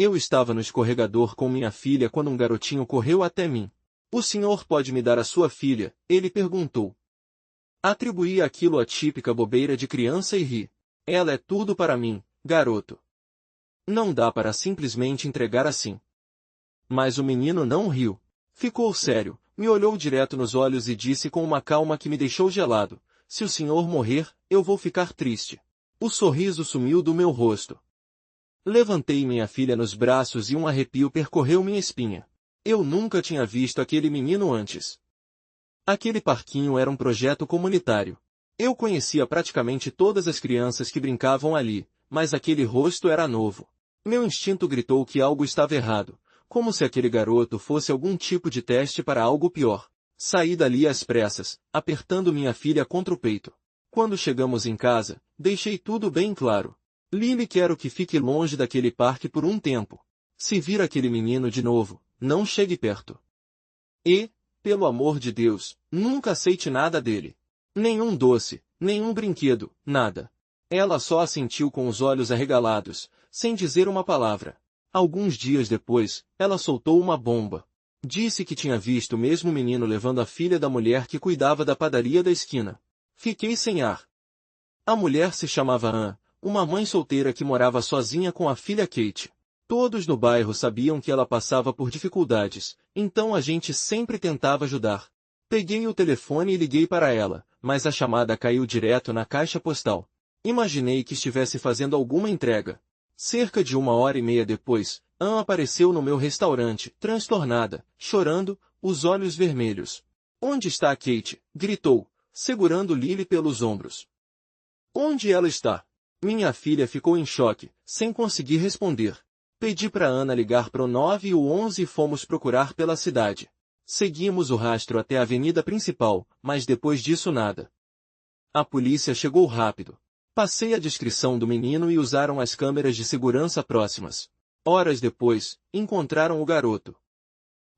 Eu estava no escorregador com minha filha quando um garotinho correu até mim. O senhor pode me dar a sua filha? Ele perguntou. Atribuí aquilo à típica bobeira de criança e ri. Ela é tudo para mim, garoto. Não dá para simplesmente entregar assim. Mas o menino não riu. Ficou sério, me olhou direto nos olhos e disse com uma calma que me deixou gelado: se o senhor morrer, eu vou ficar triste. O sorriso sumiu do meu rosto. Levantei minha filha nos braços e um arrepio percorreu minha espinha. Eu nunca tinha visto aquele menino antes. Aquele parquinho era um projeto comunitário. Eu conhecia praticamente todas as crianças que brincavam ali, mas aquele rosto era novo. Meu instinto gritou que algo estava errado, como se aquele garoto fosse algum tipo de teste para algo pior. Saí dali às pressas, apertando minha filha contra o peito. Quando chegamos em casa, deixei tudo bem claro. Lily, quero que fique longe daquele parque por um tempo. Se vir aquele menino de novo, não chegue perto. E, pelo amor de Deus, nunca aceite nada dele. Nenhum doce, nenhum brinquedo, nada. Ela só assentiu com os olhos arregalados, sem dizer uma palavra. Alguns dias depois, ela soltou uma bomba. Disse que tinha visto o mesmo menino levando a filha da mulher que cuidava da padaria da esquina. Fiquei sem ar. A mulher se chamava Ann, uma mãe solteira que morava sozinha com a filha Kate. Todos no bairro sabiam que ela passava por dificuldades, então a gente sempre tentava ajudar. Peguei o telefone e liguei para ela, mas a chamada caiu direto na caixa postal. Imaginei que estivesse fazendo alguma entrega. Cerca de 1h30 depois, Ann apareceu no meu restaurante, transtornada, chorando, os olhos vermelhos. Onde está a Kate? Gritou, segurando Lily pelos ombros. Onde ela está? Minha filha ficou em choque, sem conseguir responder. Pedi para Ana ligar para o 911 e fomos procurar pela cidade. Seguimos o rastro até a avenida principal, mas depois disso nada. A polícia chegou rápido. Passei a descrição do menino e usaram as câmeras de segurança próximas. Horas depois, encontraram o garoto.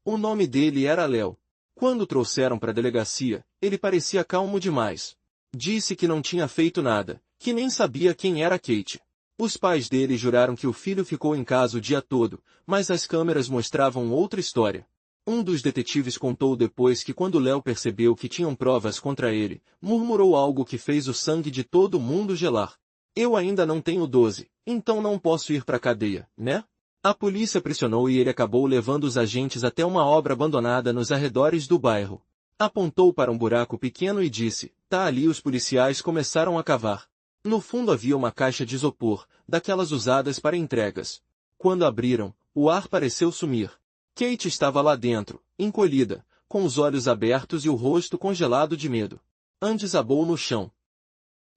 O nome dele era Léo. Quando trouxeram para a delegacia, ele parecia calmo demais. Disse que não tinha feito nada, que nem sabia quem era Kate. Os pais dele juraram que o filho ficou em casa o dia todo, mas as câmeras mostravam outra história. Um dos detetives contou depois que quando Léo percebeu que tinham provas contra ele, murmurou algo que fez o sangue de todo mundo gelar. Eu ainda não tenho 12, então não posso ir para a cadeia, né? A polícia pressionou e ele acabou levando os agentes até uma obra abandonada nos arredores do bairro. Apontou para um buraco pequeno e disse, tá ali. Os policiais começaram a cavar. No fundo havia uma caixa de isopor, daquelas usadas para entregas. Quando abriram, o ar pareceu sumir. Kate estava lá dentro, encolhida, com os olhos abertos e o rosto congelado de medo. Ann desabou no chão.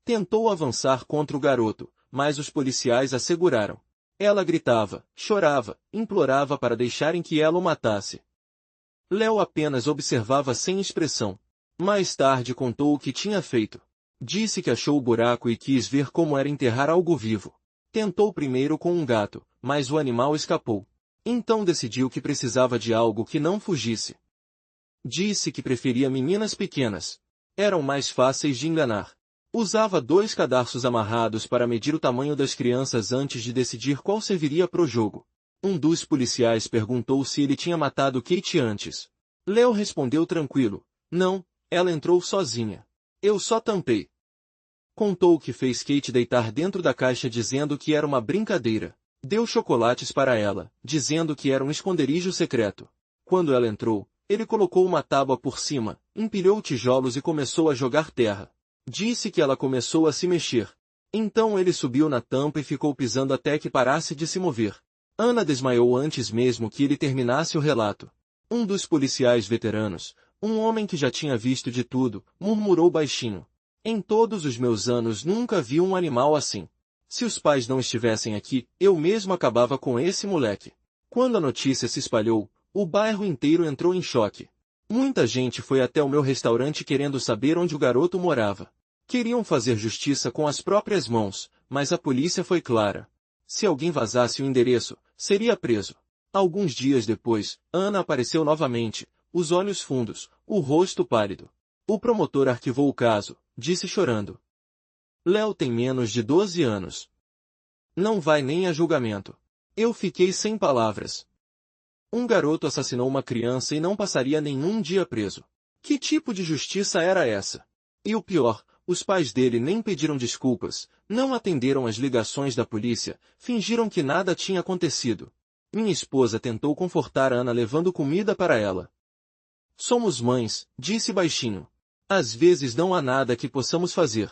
Tentou avançar contra o garoto, mas os policiais a seguraram. Ela gritava, chorava, implorava para deixarem que ela o matasse. Léo apenas observava sem expressão. Mais tarde contou o que tinha feito. Disse que achou o buraco e quis ver como era enterrar algo vivo. Tentou primeiro com um gato, mas o animal escapou. Então decidiu que precisava de algo que não fugisse. Disse que preferia meninas pequenas. Eram mais fáceis de enganar. Usava 2 cadarços amarrados para medir o tamanho das crianças antes de decidir qual serviria pro jogo. Um dos policiais perguntou se ele tinha matado Kate antes. Léo respondeu tranquilo, não, ela entrou sozinha. Eu só tampei. Contou que fez Kate deitar dentro da caixa dizendo que era uma brincadeira. Deu chocolates para ela, dizendo que era um esconderijo secreto. Quando ela entrou, ele colocou uma tábua por cima, empilhou tijolos e começou a jogar terra. Disse que ela começou a se mexer. Então ele subiu na tampa e ficou pisando até que parasse de se mover. Ana desmaiou antes mesmo que ele terminasse o relato. Um dos policiais veteranos, um homem que já tinha visto de tudo, murmurou baixinho. Em todos os meus anos nunca vi um animal assim. Se os pais não estivessem aqui, eu mesmo acabava com esse moleque. Quando a notícia se espalhou, o bairro inteiro entrou em choque. Muita gente foi até o meu restaurante querendo saber onde o garoto morava. Queriam fazer justiça com as próprias mãos, mas a polícia foi clara. Se alguém vazasse o endereço, seria preso. Alguns dias depois, Ana apareceu novamente, os olhos fundos, o rosto pálido. O promotor arquivou o caso, disse chorando. Léo tem menos de 12 anos. Não vai nem a julgamento. Eu fiquei sem palavras. Um garoto assassinou uma criança e não passaria nenhum dia preso. Que tipo de justiça era essa? E o pior, os pais dele nem pediram desculpas, não atenderam às ligações da polícia, fingiram que nada tinha acontecido. Minha esposa tentou confortar Ana levando comida para ela. Somos mães, disse baixinho. Às vezes não há nada que possamos fazer.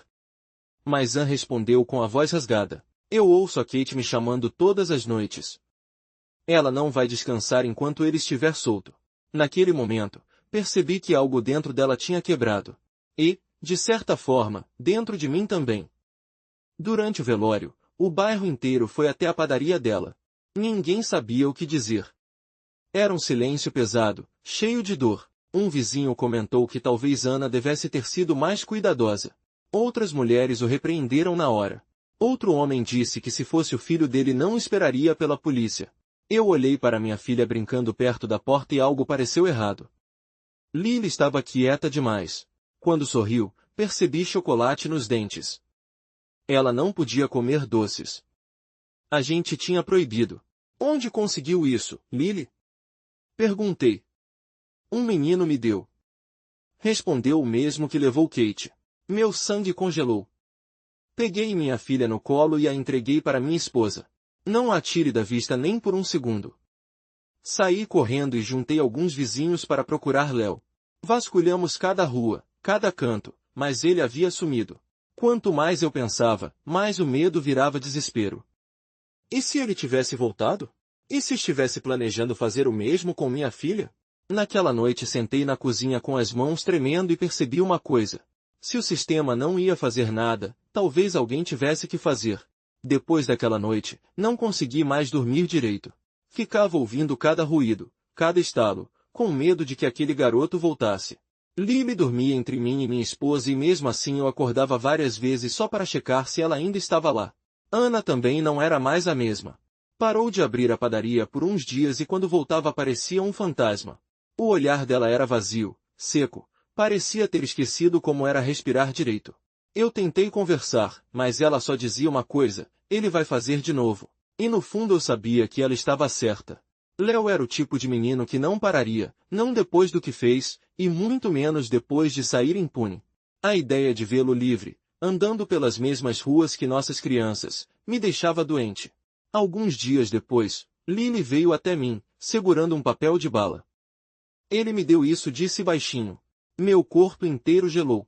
Mas Anne respondeu com a voz rasgada. Eu ouço a Kate me chamando todas as noites. Ela não vai descansar enquanto ele estiver solto. Naquele momento, percebi que algo dentro dela tinha quebrado. E, de certa forma, dentro de mim também. Durante o velório, o bairro inteiro foi até a padaria dela. Ninguém sabia o que dizer. Era um silêncio pesado, cheio de dor. Um vizinho comentou que talvez Ana devesse ter sido mais cuidadosa. Outras mulheres o repreenderam na hora. Outro homem disse que se fosse o filho dele não esperaria pela polícia. Eu olhei para minha filha brincando perto da porta e algo pareceu errado. Lily estava quieta demais. Quando sorriu, percebi chocolate nos dentes. Ela não podia comer doces. A gente tinha proibido. Onde conseguiu isso, Lily? Perguntei. Um menino me deu. Respondeu o mesmo que levou Kate. Meu sangue congelou. Peguei minha filha no colo e a entreguei para minha esposa. Não a tire da vista nem por um segundo. Saí correndo e juntei alguns vizinhos para procurar Léo. Vasculhamos cada rua, cada canto, mas ele havia sumido. Quanto mais eu pensava, mais o medo virava desespero. E se ele tivesse voltado? E se estivesse planejando fazer o mesmo com minha filha? Naquela noite sentei na cozinha com as mãos tremendo e percebi uma coisa. Se o sistema não ia fazer nada, talvez alguém tivesse que fazer. Depois daquela noite, não consegui mais dormir direito. Ficava ouvindo cada ruído, cada estalo, com medo de que aquele garoto voltasse. Lily dormia entre mim e minha esposa e mesmo assim eu acordava várias vezes só para checar se ela ainda estava lá. Ana também não era mais a mesma. Parou de abrir a padaria por uns dias e quando voltava parecia um fantasma. O olhar dela era vazio, seco, parecia ter esquecido como era respirar direito. Eu tentei conversar, mas ela só dizia uma coisa, ele vai fazer de novo. E no fundo eu sabia que ela estava certa. Léo era o tipo de menino que não pararia, não depois do que fez, e muito menos depois de sair impune. A ideia de vê-lo livre, andando pelas mesmas ruas que nossas crianças, me deixava doente. Alguns dias depois, Lily veio até mim, segurando um papel de bala. Ele me deu isso, disse baixinho. Meu corpo inteiro gelou.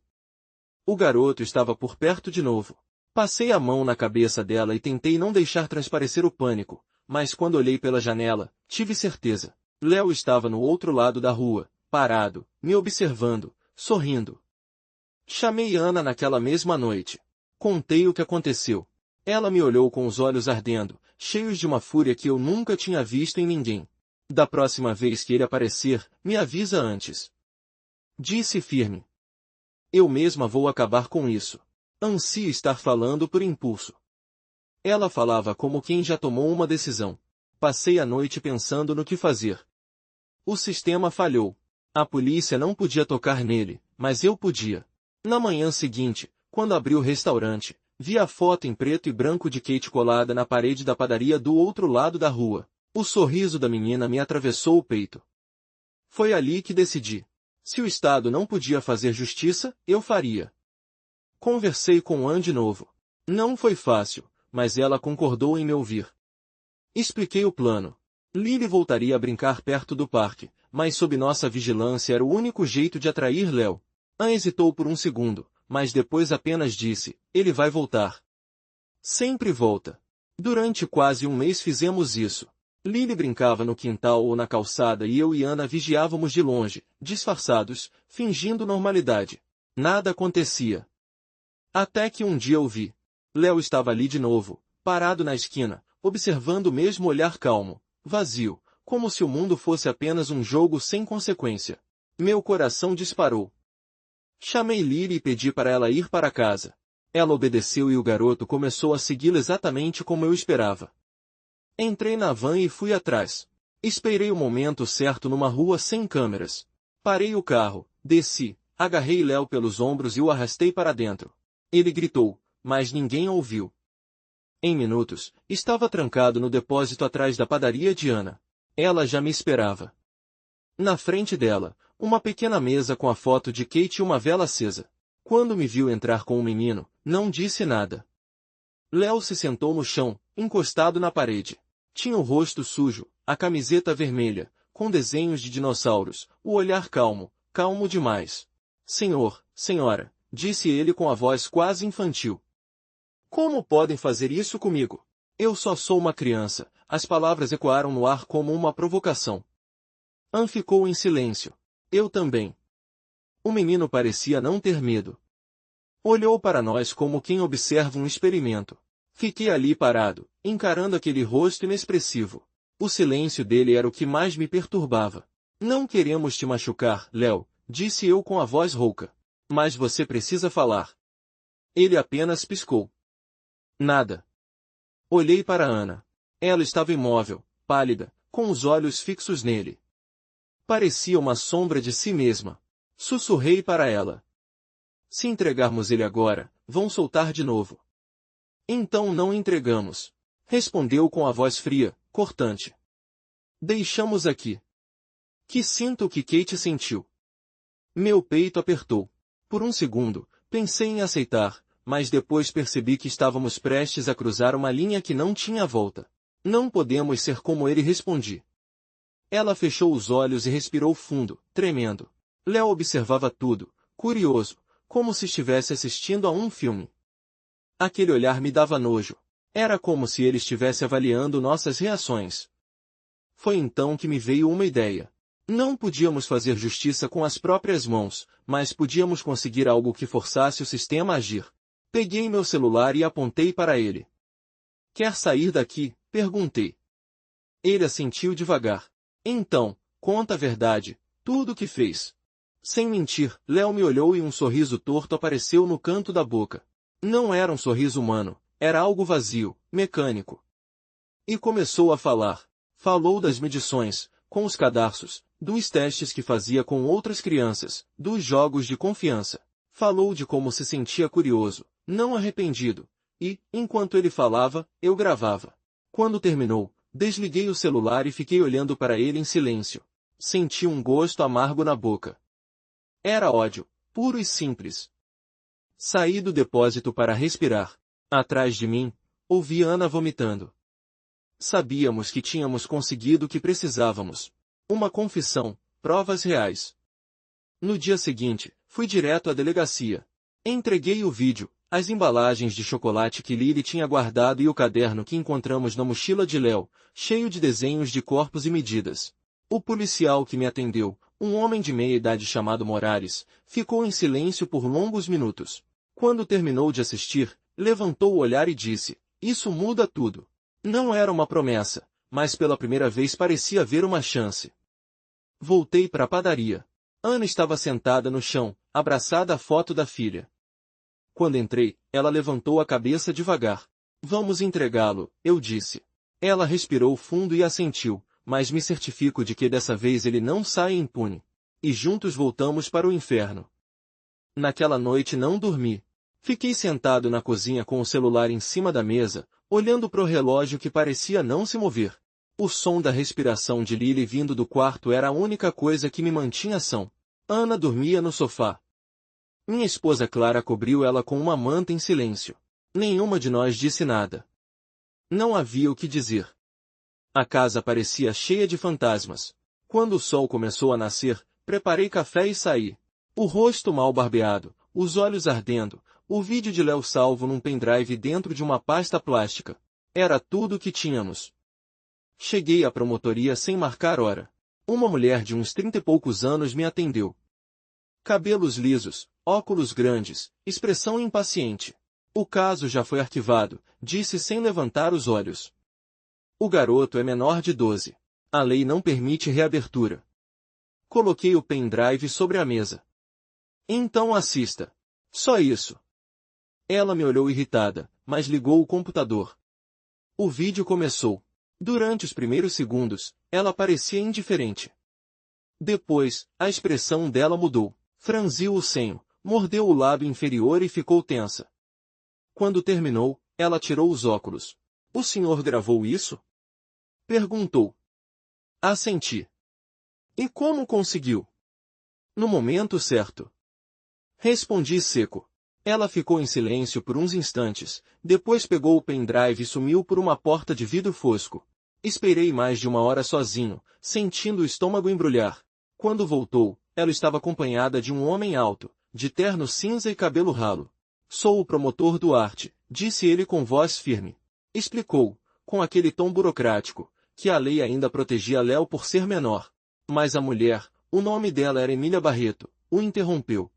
O garoto estava por perto de novo. Passei a mão na cabeça dela e tentei não deixar transparecer o pânico, mas quando olhei pela janela, tive certeza. Léo estava no outro lado da rua, parado, me observando, sorrindo. Chamei Ana naquela mesma noite. Contei o que aconteceu. Ela me olhou com os olhos ardendo, cheios de uma fúria que eu nunca tinha visto em ninguém. Da próxima vez que ele aparecer, me avisa antes. Disse firme. Eu mesma vou acabar com isso. Ansio estar falando por impulso. Ela falava como quem já tomou uma decisão. Passei a noite pensando no que fazer. O sistema falhou. A polícia não podia tocar nele, mas eu podia. Na manhã seguinte, quando abri o restaurante, vi a foto em preto e branco de Kate colada na parede da padaria do outro lado da rua. O sorriso da menina me atravessou o peito. Foi ali que decidi. Se o Estado não podia fazer justiça, eu faria. Conversei com Anne de novo. Não foi fácil, mas ela concordou em me ouvir. Expliquei o plano. Lily voltaria a brincar perto do parque, mas sob nossa vigilância era o único jeito de atrair Léo. Anne hesitou por um segundo, mas depois apenas disse, ele vai voltar. Sempre volta. Durante quase um mês fizemos isso. Lily brincava no quintal ou na calçada e eu e Ana vigiávamos de longe, disfarçados, fingindo normalidade. Nada acontecia. Até que um dia eu vi. Léo estava ali de novo, parado na esquina, observando o mesmo olhar calmo, vazio, como se o mundo fosse apenas um jogo sem consequência. Meu coração disparou. Chamei Lily e pedi para ela ir para casa. Ela obedeceu e o garoto começou a segui-la exatamente como eu esperava. Entrei na van e fui atrás. Esperei o momento certo numa rua sem câmeras. Parei o carro, desci, agarrei Léo pelos ombros e o arrastei para dentro. Ele gritou, mas ninguém ouviu. Em minutos, estava trancado no depósito atrás da padaria de Ana. Ela já me esperava. Na frente dela, uma pequena mesa com a foto de Kate e uma vela acesa. Quando me viu entrar com o menino, não disse nada. Léo se sentou no chão, encostado na parede. Tinha o rosto sujo, a camiseta vermelha, com desenhos de dinossauros, o olhar calmo, calmo demais. Senhor, senhora, disse ele com a voz quase infantil. Como podem fazer isso comigo? Eu só sou uma criança. As palavras ecoaram no ar como uma provocação. Anne ficou em silêncio. Eu também. O menino parecia não ter medo. Olhou para nós como quem observa um experimento. Fiquei ali parado, encarando aquele rosto inexpressivo. O silêncio dele era o que mais me perturbava. Não queremos te machucar, Léo, disse eu com a voz rouca. Mas você precisa falar. Ele apenas piscou. Nada. Olhei para Ana. Ela estava imóvel, pálida, com os olhos fixos nele. Parecia uma sombra de si mesma. Sussurrei para ela. Se entregarmos ele agora, vão soltar de novo. Então não entregamos. Respondeu com a voz fria, cortante. Deixamos aqui. Que sinto o que Kate sentiu. Meu peito apertou. Por um segundo, pensei em aceitar, mas depois percebi que estávamos prestes a cruzar uma linha que não tinha volta. Não podemos ser como ele, respondi. Ela fechou os olhos e respirou fundo, tremendo. Léo observava tudo, curioso, como se estivesse assistindo a um filme. Aquele olhar me dava nojo. Era como se ele estivesse avaliando nossas reações. Foi então que me veio uma ideia. Não podíamos fazer justiça com as próprias mãos, mas podíamos conseguir algo que forçasse o sistema a agir. Peguei meu celular e apontei para ele. Quer sair daqui? Perguntei. Ele assentiu devagar. Então, conta a verdade, tudo o que fez. Sem mentir, Léo me olhou e um sorriso torto apareceu no canto da boca. Não era um sorriso humano, era algo vazio, mecânico. E começou a falar. Falou das medições, com os cadarços, dos testes que fazia com outras crianças, dos jogos de confiança. Falou de como se sentia curioso, não arrependido. E, enquanto ele falava, eu gravava. Quando terminou, desliguei o celular e fiquei olhando para ele em silêncio. Senti um gosto amargo na boca. Era ódio, puro e simples. Saí do depósito para respirar. Atrás de mim, ouvi Ana vomitando. Sabíamos que tínhamos conseguido o que precisávamos. Uma confissão, provas reais. No dia seguinte, fui direto à delegacia. Entreguei o vídeo, as embalagens de chocolate que Lily tinha guardado e o caderno que encontramos na mochila de Léo, cheio de desenhos de corpos e medidas. O policial que me atendeu, um homem de meia idade chamado Moraes, ficou em silêncio por longos minutos. Quando terminou de assistir, levantou o olhar e disse, isso muda tudo. Não era uma promessa, mas pela primeira vez parecia haver uma chance. Voltei para a padaria. Ana estava sentada no chão, abraçada à foto da filha. Quando entrei, ela levantou a cabeça devagar. Vamos entregá-lo, eu disse. Ela respirou fundo e assentiu, mas me certifico de que dessa vez ele não sai impune. E juntos voltamos para o inferno. Naquela noite não dormi. Fiquei sentado na cozinha com o celular em cima da mesa, olhando para o relógio que parecia não se mover. O som da respiração de Lily vindo do quarto era a única coisa que me mantinha são. Ana dormia no sofá. Minha esposa Clara cobriu ela com uma manta em silêncio. Nenhuma de nós disse nada. Não havia o que dizer. A casa parecia cheia de fantasmas. Quando o sol começou a nascer, preparei café e saí. O rosto mal barbeado, os olhos ardendo, o vídeo de Léo salvo num pendrive dentro de uma pasta plástica. Era tudo o que tínhamos. Cheguei à promotoria sem marcar hora. Uma mulher de uns 30 e poucos anos me atendeu. Cabelos lisos, óculos grandes, expressão impaciente. O caso já foi arquivado, disse sem levantar os olhos. O garoto é menor de 12. A lei não permite reabertura. Coloquei o pendrive sobre a mesa. Então assista. Só isso. Ela me olhou irritada, mas ligou o computador. O vídeo começou. Durante os primeiros segundos, ela parecia indiferente. Depois, a expressão dela mudou. Franziu o senho, mordeu o lábio inferior e ficou tensa. Quando terminou, Ela tirou os óculos. O senhor gravou isso? Perguntou. Assenti. E como conseguiu? No momento certo. Respondi seco. Ela ficou em silêncio por uns instantes, depois pegou o pendrive e sumiu por uma porta de vidro fosco. Esperei mais de uma hora sozinho, sentindo o estômago embrulhar. Quando voltou, ela estava acompanhada de um homem alto, de terno cinza e cabelo ralo. Sou o promotor Duarte, disse ele com voz firme. Explicou, com aquele tom burocrático, que a lei ainda protegia Léo por ser menor. Mas a mulher, o nome dela era Emília Barreto, o interrompeu.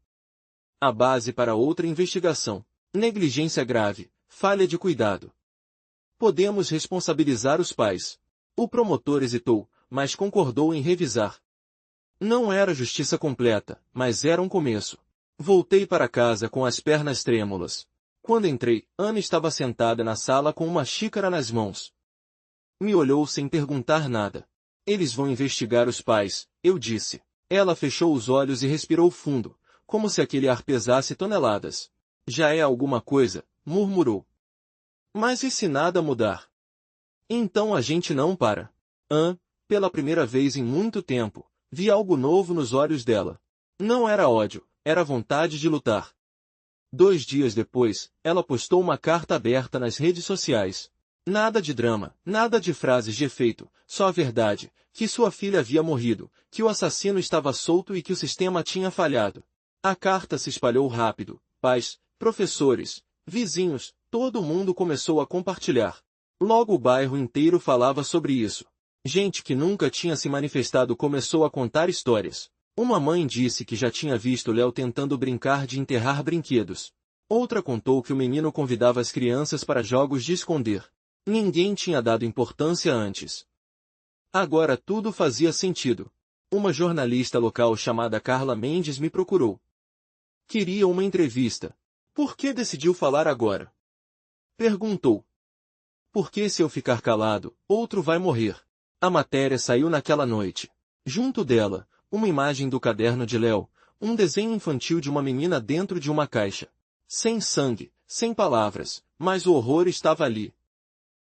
A base para outra investigação. Negligência grave, falha de cuidado. Podemos responsabilizar os pais. O promotor hesitou, mas concordou em revisar. Não era justiça completa, mas era um começo. Voltei para casa com as pernas trêmulas. Quando entrei, Ana estava sentada na sala com uma xícara nas mãos. Me olhou sem perguntar nada. Eles vão investigar os pais, eu disse. Ela fechou os olhos e respirou fundo, como se aquele ar pesasse toneladas. Já é alguma coisa, murmurou. Mas e se nada mudar? Então a gente não para. Pela primeira vez em muito tempo, vi algo novo nos olhos dela. Não era ódio, era vontade de lutar. 2 dias depois, ela postou uma carta aberta nas redes sociais. Nada de drama, nada de frases de efeito, só a verdade, que sua filha havia morrido, que o assassino estava solto e que o sistema tinha falhado. A carta se espalhou rápido. Pais, professores, vizinhos, todo mundo começou a compartilhar. Logo o bairro inteiro falava sobre isso. Gente que nunca tinha se manifestado começou a contar histórias. Uma mãe disse que já tinha visto Léo tentando brincar de enterrar brinquedos. Outra contou que o menino convidava as crianças para jogos de esconder. Ninguém tinha dado importância antes. Agora tudo fazia sentido. Uma jornalista local chamada Carla Mendes me procurou. Queria uma entrevista. Por que decidiu falar agora? Perguntou. Porque se eu ficar calado, outro vai morrer. A matéria saiu naquela noite. Junto dela, uma imagem do caderno de Léo, um desenho infantil de uma menina dentro de uma caixa. Sem sangue, sem palavras, mas o horror estava ali.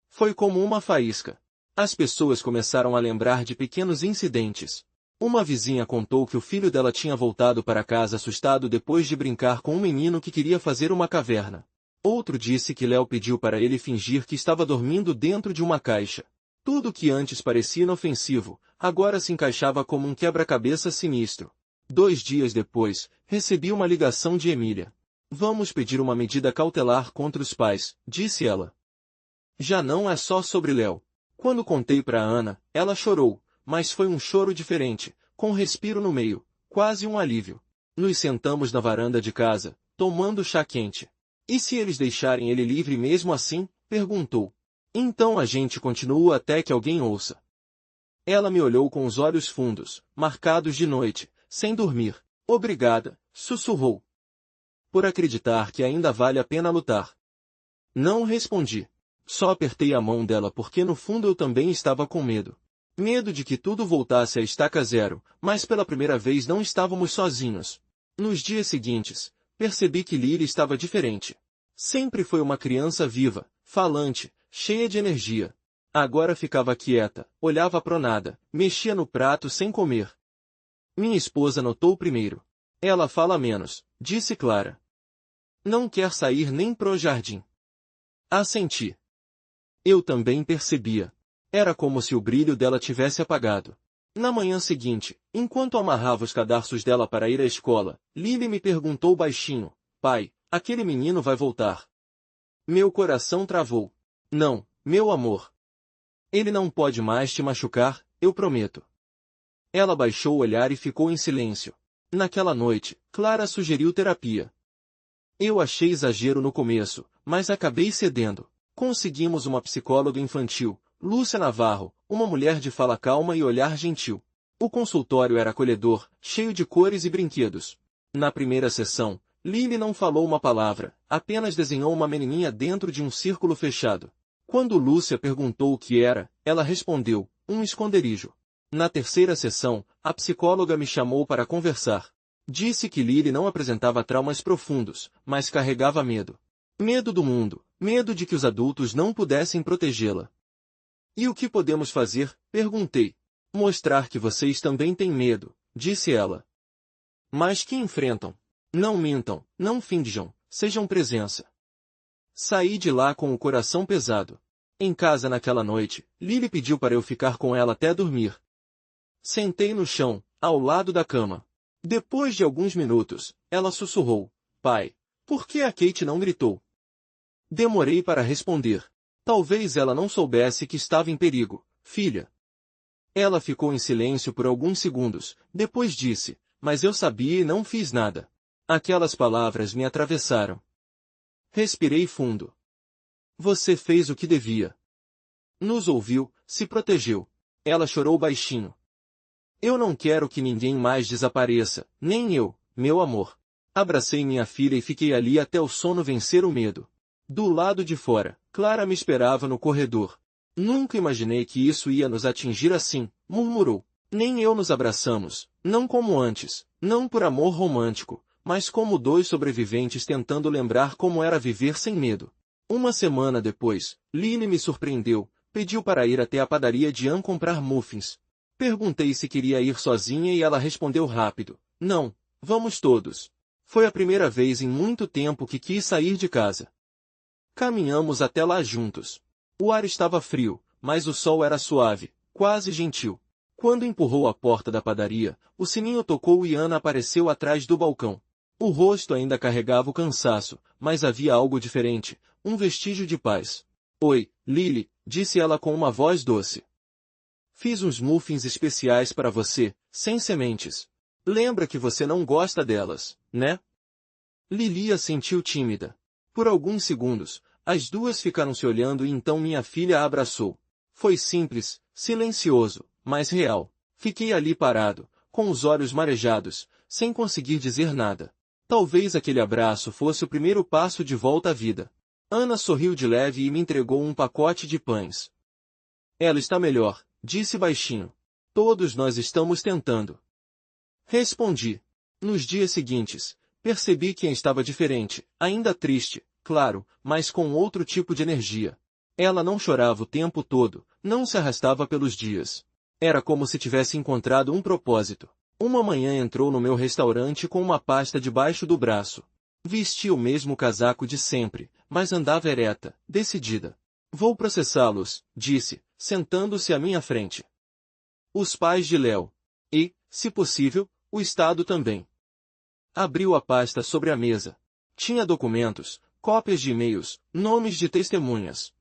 Foi como uma faísca. As pessoas começaram a lembrar de pequenos incidentes. Uma vizinha contou que o filho dela tinha voltado para casa assustado depois de brincar com um menino que queria fazer uma caverna. Outro disse que Léo pediu para ele fingir que estava dormindo dentro de uma caixa. Tudo que antes parecia inofensivo, agora se encaixava como um quebra-cabeça sinistro. 2 dias depois, recebi uma ligação de Emília. Vamos pedir uma medida cautelar contra os pais, disse ela. Já não é só sobre Léo. Quando contei para Ana, ela chorou, mas foi um choro diferente, com um respiro no meio, quase um alívio. Nos sentamos na varanda de casa, tomando chá quente. E se eles deixarem ele livre mesmo assim? Perguntou. Então a gente continua até que alguém ouça. Ela me olhou com os olhos fundos, marcados de noite, sem dormir. Obrigada, sussurrou. Por acreditar que ainda vale a pena lutar. Não respondi. Só apertei a mão dela porque no fundo eu também estava com medo. Medo de que tudo voltasse à estaca zero, mas pela primeira vez não estávamos sozinhos. Nos dias seguintes, percebi que Lily estava diferente. Sempre foi uma criança viva, falante, cheia de energia. Agora ficava quieta, olhava para nada, mexia no prato sem comer. Minha esposa notou primeiro. Ela fala menos, disse Clara. Não quer sair nem pro jardim. Assenti. Eu também percebia. Era como se o brilho dela tivesse apagado. Na manhã seguinte, enquanto amarrava os cadarços dela para ir à escola, Lily me perguntou baixinho, pai, aquele menino vai voltar? Meu coração travou. Não, meu amor. Ele não pode mais te machucar, eu prometo. Ela baixou o olhar e ficou em silêncio. Naquela noite, Clara sugeriu terapia. Eu achei exagero no começo, mas acabei cedendo. Conseguimos uma psicóloga infantil, Lúcia Navarro, uma mulher de fala calma e olhar gentil. O consultório era acolhedor, cheio de cores e brinquedos. Na primeira sessão, Lily não falou uma palavra, apenas desenhou uma menininha dentro de um círculo fechado. Quando Lúcia perguntou o que era, ela respondeu, um esconderijo. Na terceira sessão, a psicóloga me chamou para conversar. Disse que Lily não apresentava traumas profundos, mas carregava medo. Medo do mundo, medo de que os adultos não pudessem protegê-la. E o que podemos fazer? Perguntei. Mostrar que vocês também têm medo, disse ela. Mas que enfrentam. Não mintam, não finjam, sejam presença. Saí de lá com o coração pesado. Em casa naquela noite, Lily pediu para eu ficar com ela até dormir. Sentei no chão, ao lado da cama. Depois de alguns minutos, ela sussurrou: Pai, por que a Kate não gritou? Demorei para responder. Talvez ela não soubesse que estava em perigo, filha. Ela ficou em silêncio por alguns segundos, depois disse: Mas eu sabia e não fiz nada. Aquelas palavras me atravessaram. Respirei fundo. Você fez o que devia. Nos ouviu, se protegeu. Ela chorou baixinho. Eu não quero que ninguém mais desapareça, nem eu, meu amor. Abracei minha filha e fiquei ali até o sono vencer o medo. Do lado de fora, Clara me esperava no corredor. Nunca imaginei que isso ia nos atingir assim, murmurou. Nem eu nos abraçamos, não como antes, não por amor romântico, mas como dois sobreviventes tentando lembrar como era viver sem medo. Uma semana depois, Lily me surpreendeu, pediu para ir até a padaria de Anne comprar muffins. Perguntei se queria ir sozinha e ela respondeu rápido: Não, vamos todos. Foi a primeira vez em muito tempo que quis sair de casa. Caminhamos até lá juntos. O ar estava frio, mas o sol era suave, quase gentil. Quando empurrou a porta da padaria, o sininho tocou e Ana apareceu atrás do balcão. O rosto ainda carregava o cansaço, mas havia algo diferente, um vestígio de paz. Oi, Lily, disse ela com uma voz doce. Fiz uns muffins especiais para você, sem sementes. Lembra que você não gosta delas, né? Lily assentiu tímida. Por alguns segundos, as duas ficaram se olhando e então minha filha a abraçou. Foi simples, silencioso, mas real. Fiquei ali parado, com os olhos marejados, sem conseguir dizer nada. Talvez aquele abraço fosse o primeiro passo de volta à vida. Ana sorriu de leve e me entregou um pacote de pães. Ela está melhor, disse baixinho. Todos nós estamos tentando. Respondi. Nos dias seguintes, percebi que estava diferente, ainda triste, claro, mas com outro tipo de energia. Ela não chorava o tempo todo, não se arrastava pelos dias. Era como se tivesse encontrado um propósito. Uma manhã entrou no meu restaurante com uma pasta debaixo do braço. Vestia o mesmo casaco de sempre, mas andava ereta, decidida. Vou processá-los, disse, sentando-se à minha frente. Os pais de Léo. E, se possível, o Estado também. Abriu a pasta sobre a mesa. Tinha documentos, cópias de e-mails, nomes de testemunhas.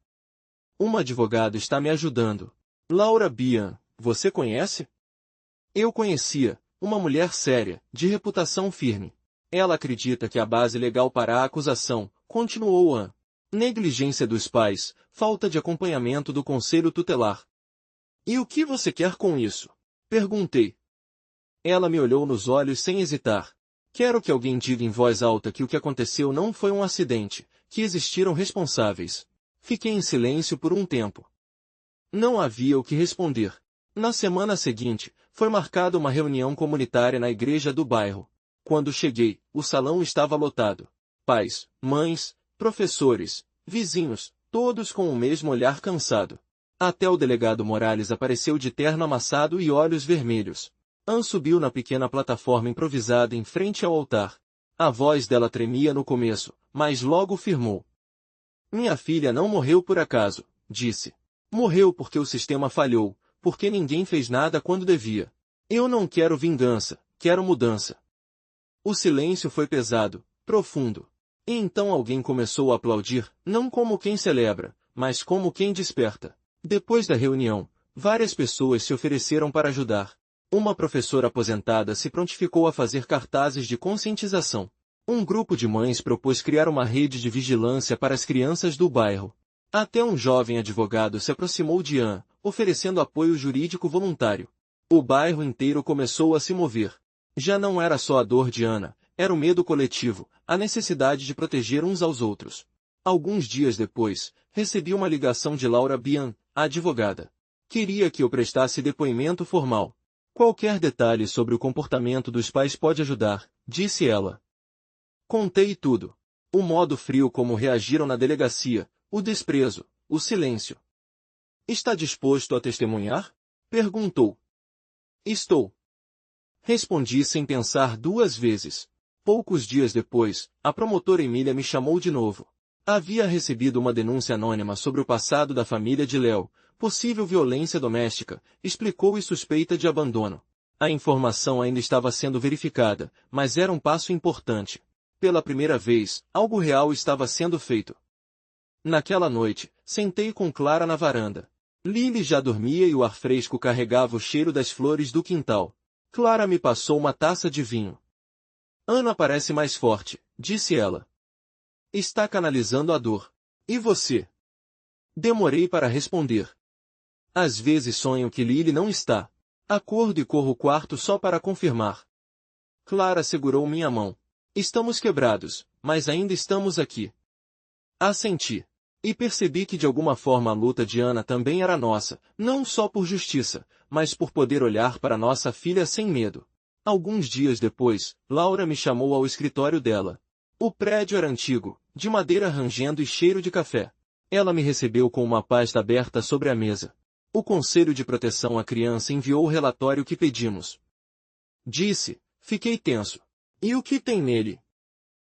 Uma advogada está me ajudando. Laura Bian, você conhece? Eu conhecia, uma mulher séria, de reputação firme. Ela acredita que a base legal para a acusação, continuou Anne. Negligência dos pais, falta de acompanhamento do conselho tutelar. E o que você quer com isso? Perguntei. Ela me olhou nos olhos sem hesitar. Quero que alguém diga em voz alta que o que aconteceu não foi um acidente, que existiram responsáveis. Fiquei em silêncio por um tempo. Não havia o que responder. Na semana seguinte, foi marcada uma reunião comunitária na igreja do bairro. Quando cheguei, o salão estava lotado. Pais, mães, professores, vizinhos, todos com o mesmo olhar cansado. Até o delegado Morales apareceu de terno amassado e olhos vermelhos. Anne subiu na pequena plataforma improvisada em frente ao altar. A voz dela tremia no começo, mas logo firmou. Minha filha não morreu por acaso, disse. Morreu porque o sistema falhou, porque ninguém fez nada quando devia. Eu não quero vingança, quero mudança. O silêncio foi pesado, profundo. E então alguém começou a aplaudir, não como quem celebra, mas como quem desperta. Depois da reunião, várias pessoas se ofereceram para ajudar. Uma professora aposentada se prontificou a fazer cartazes de conscientização. Um grupo de mães propôs criar uma rede de vigilância para as crianças do bairro. Até um jovem advogado se aproximou de Anne, oferecendo apoio jurídico voluntário. O bairro inteiro começou a se mover. Já não era só a dor de Ana, era o medo coletivo, a necessidade de proteger uns aos outros. Alguns dias depois, recebi uma ligação de Laura Bian, a advogada. Queria que eu prestasse depoimento formal. Qualquer detalhe sobre o comportamento dos pais pode ajudar, disse ela. Contei tudo. O modo frio como reagiram na delegacia, o desprezo, o silêncio. Está disposto a testemunhar? Perguntou. Estou. Respondi sem pensar duas vezes. Poucos dias depois, a promotora Emília me chamou de novo. Havia recebido uma denúncia anônima sobre o passado da família de Léo, possível violência doméstica, explicou e suspeita de abandono. A informação ainda estava sendo verificada, mas era um passo importante. Pela primeira vez, algo real estava sendo feito. Naquela noite, sentei com Clara na varanda. Lily já dormia e o ar fresco carregava o cheiro das flores do quintal. Clara me passou uma taça de vinho. Ana parece mais forte, disse ela. Está canalizando a dor. E você? Demorei para responder. Às vezes sonho que Lily não está. Acordo e corro o quarto só para confirmar. Clara segurou minha mão. Estamos quebrados, mas ainda estamos aqui. Assenti. E percebi que de alguma forma a luta de Ana também era nossa, não só por justiça, mas por poder olhar para nossa filha sem medo. Alguns dias depois, Laura me chamou ao escritório dela. O prédio era antigo, de madeira rangendo e cheiro de café. Ela me recebeu com uma pasta aberta sobre a mesa. O Conselho de Proteção à Criança enviou o relatório que pedimos. Disse, fiquei tenso. E o que tem nele?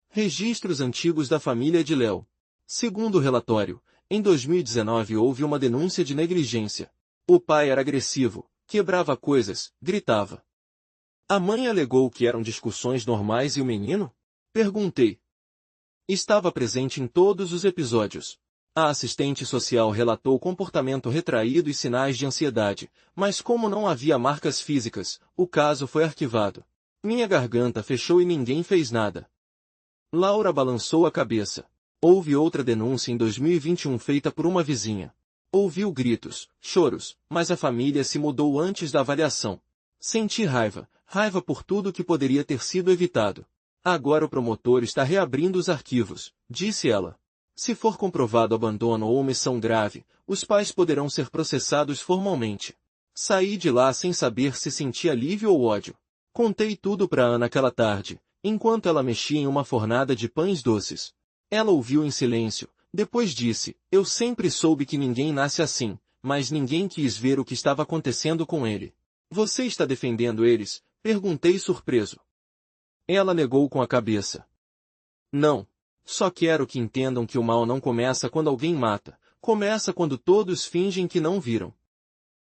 Registros antigos da família de Léo. Segundo o relatório, em 2019 houve uma denúncia de negligência. O pai era agressivo, quebrava coisas, gritava. A mãe alegou que eram discussões normais e o menino? Perguntei. Estava presente em todos os episódios. A assistente social relatou comportamento retraído e sinais de ansiedade, mas como não havia marcas físicas, o caso foi arquivado. Minha garganta fechou e ninguém fez nada. Laura balançou a cabeça. Houve outra denúncia em 2021 feita por uma vizinha. Ouviu gritos, choros, mas a família se mudou antes da avaliação. Senti raiva por tudo que poderia ter sido evitado. Agora o promotor está reabrindo os arquivos, disse ela. Se for comprovado abandono ou omissão grave, os pais poderão ser processados formalmente. Saí de lá sem saber se senti alívio ou ódio. Contei tudo para Ana aquela tarde, enquanto ela mexia em uma fornada de pães doces. Ela ouviu em silêncio, depois disse, eu sempre soube que ninguém nasce assim, mas ninguém quis ver o que estava acontecendo com ele. Você está defendendo eles? Perguntei surpreso. Ela negou com a cabeça. Não. Só quero que entendam que o mal não começa quando alguém mata, começa quando todos fingem que não viram.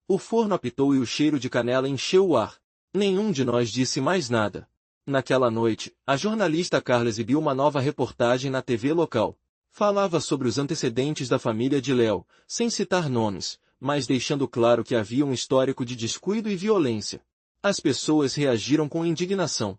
O forno apitou e o cheiro de canela encheu o ar. Nenhum de nós disse mais nada. Naquela noite, a jornalista Carla exibiu uma nova reportagem na TV local. Falava sobre os antecedentes da família de Léo, sem citar nomes, mas deixando claro que havia um histórico de descuido e violência. As pessoas reagiram com indignação.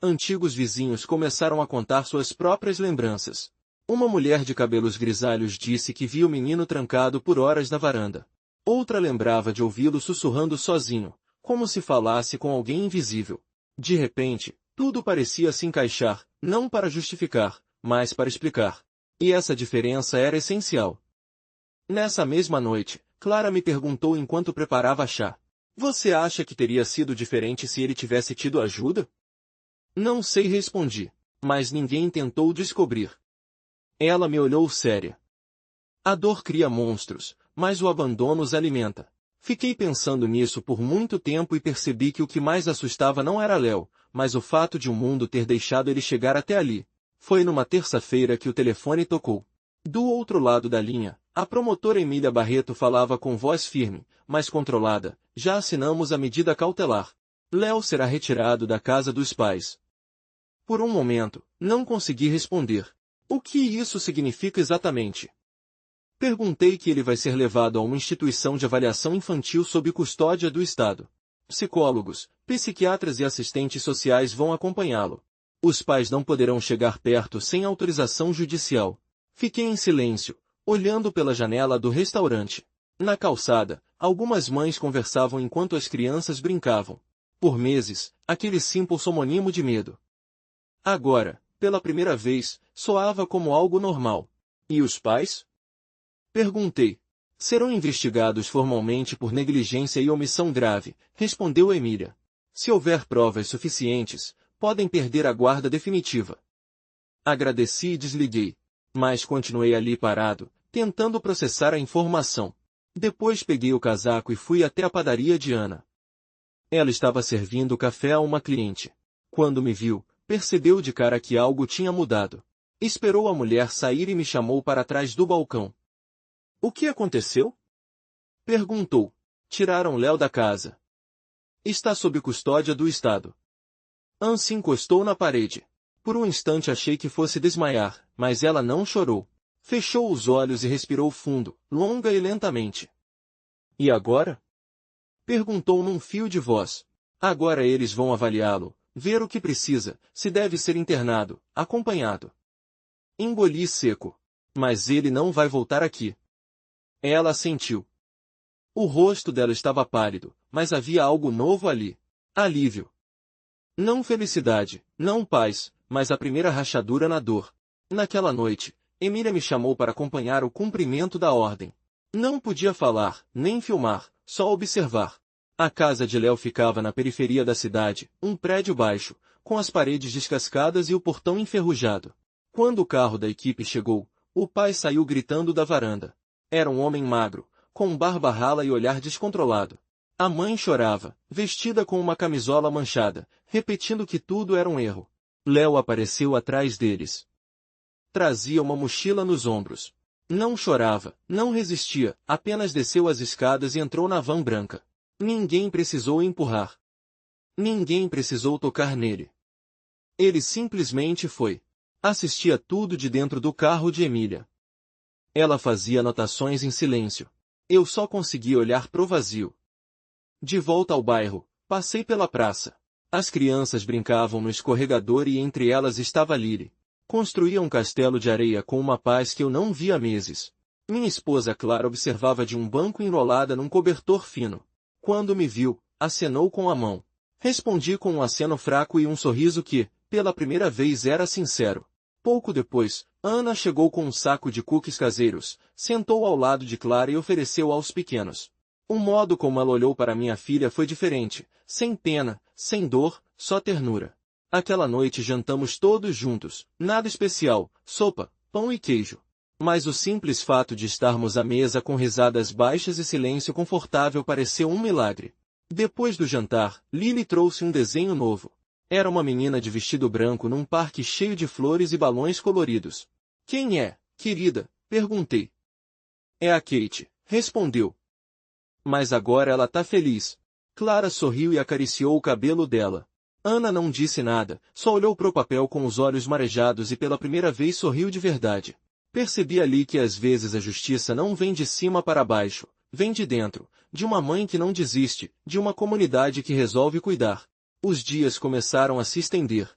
Antigos vizinhos começaram a contar suas próprias lembranças. Uma mulher de cabelos grisalhos disse que via o menino trancado por horas na varanda. Outra lembrava de ouvi-lo sussurrando sozinho, como se falasse com alguém invisível. De repente, tudo parecia se encaixar, não para justificar, mas para explicar. E essa diferença era essencial. Nessa mesma noite, Clara me perguntou enquanto preparava chá. Você acha que teria sido diferente se ele tivesse tido ajuda? Não sei, respondi, mas ninguém tentou descobrir. Ela me olhou séria. A dor cria monstros, mas o abandono os alimenta. Fiquei pensando nisso por muito tempo e percebi que o que mais assustava não era Léo, mas o fato de o mundo ter deixado ele chegar até ali. Foi numa terça-feira que o telefone tocou. Do outro lado da linha, a promotora Emília Barreto falava com voz firme, mas controlada. Já assinamos a medida cautelar. Léo será retirado da casa dos pais. Por um momento, não consegui responder. O que isso significa exatamente? Perguntei que ele vai ser levado a uma instituição de avaliação infantil sob custódia do Estado. Psicólogos, psiquiatras e assistentes sociais vão acompanhá-lo. Os pais não poderão chegar perto sem autorização judicial. Fiquei em silêncio, olhando pela janela do restaurante. Na calçada, algumas mães conversavam enquanto as crianças brincavam. Por meses, aquele simples homonimo de medo. Agora, pela primeira vez, soava como algo normal. E os pais? Perguntei. Serão investigados formalmente por negligência e omissão grave, respondeu Emília. Se houver provas suficientes, podem perder a guarda definitiva. Agradeci e desliguei. Mas continuei ali parado, tentando processar a informação. Depois peguei o casaco e fui até a padaria de Ana. Ela estava servindo café a uma cliente. Quando me viu, percebeu de cara que algo tinha mudado. Esperou a mulher sair e me chamou para trás do balcão. O que aconteceu? Perguntou. Tiraram Léo da casa. Está sob custódia do Estado. Anne se encostou na parede. Por um instante achei que fosse desmaiar, mas ela não chorou. Fechou os olhos e respirou fundo, longa e lentamente. E agora? Perguntou num fio de voz. Agora eles vão avaliá-lo, ver o que precisa, se deve ser internado, acompanhado. Engoli seco. Mas ele não vai voltar aqui. Ela assentiu. O rosto dela estava pálido, mas havia algo novo ali. Alívio. Não felicidade, não paz, mas a primeira rachadura na dor. Naquela noite, Emília me chamou para acompanhar o cumprimento da ordem. Não podia falar, nem filmar, só observar. A casa de Léo ficava na periferia da cidade, um prédio baixo, com as paredes descascadas e o portão enferrujado. Quando o carro da equipe chegou, o pai saiu gritando da varanda. Era um homem magro, com barba rala e olhar descontrolado. A mãe chorava, vestida com uma camisola manchada, repetindo que tudo era um erro. Léo apareceu atrás deles. Trazia uma mochila nos ombros. Não chorava, não resistia, apenas desceu as escadas e entrou na van branca. Ninguém precisou empurrar. Ninguém precisou tocar nele. Ele simplesmente foi. Assistia tudo de dentro do carro de Emília. Ela fazia anotações em silêncio. Eu só conseguia olhar pro vazio. De volta ao bairro, passei pela praça. As crianças brincavam no escorregador e entre elas estava Lily. Construía um castelo de areia com uma paz que eu não via há meses. Minha esposa Clara observava de um banco enrolada num cobertor fino. Quando me viu, acenou com a mão. Respondi com um aceno fraco e um sorriso que, pela primeira vez, era sincero. Pouco depois, Ana chegou com um saco de cookies caseiros, sentou ao lado de Clara e ofereceu aos pequenos. O modo como ela olhou para minha filha foi diferente, sem pena, sem dor, só ternura. Aquela noite jantamos todos juntos, nada especial, sopa, pão e queijo. Mas o simples fato de estarmos à mesa com risadas baixas e silêncio confortável pareceu um milagre. Depois do jantar, Lily trouxe um desenho novo. Era uma menina de vestido branco num parque cheio de flores e balões coloridos. Quem é, querida? Perguntei. É a Kate, respondeu. Mas agora ela tá feliz. Clara sorriu e acariciou o cabelo dela. Ana não disse nada, só olhou pro papel com os olhos marejados e pela primeira vez sorriu de verdade. Percebi ali que às vezes a justiça não vem de cima para baixo, vem de dentro, de uma mãe que não desiste, de uma comunidade que resolve cuidar. Os dias começaram a se estender.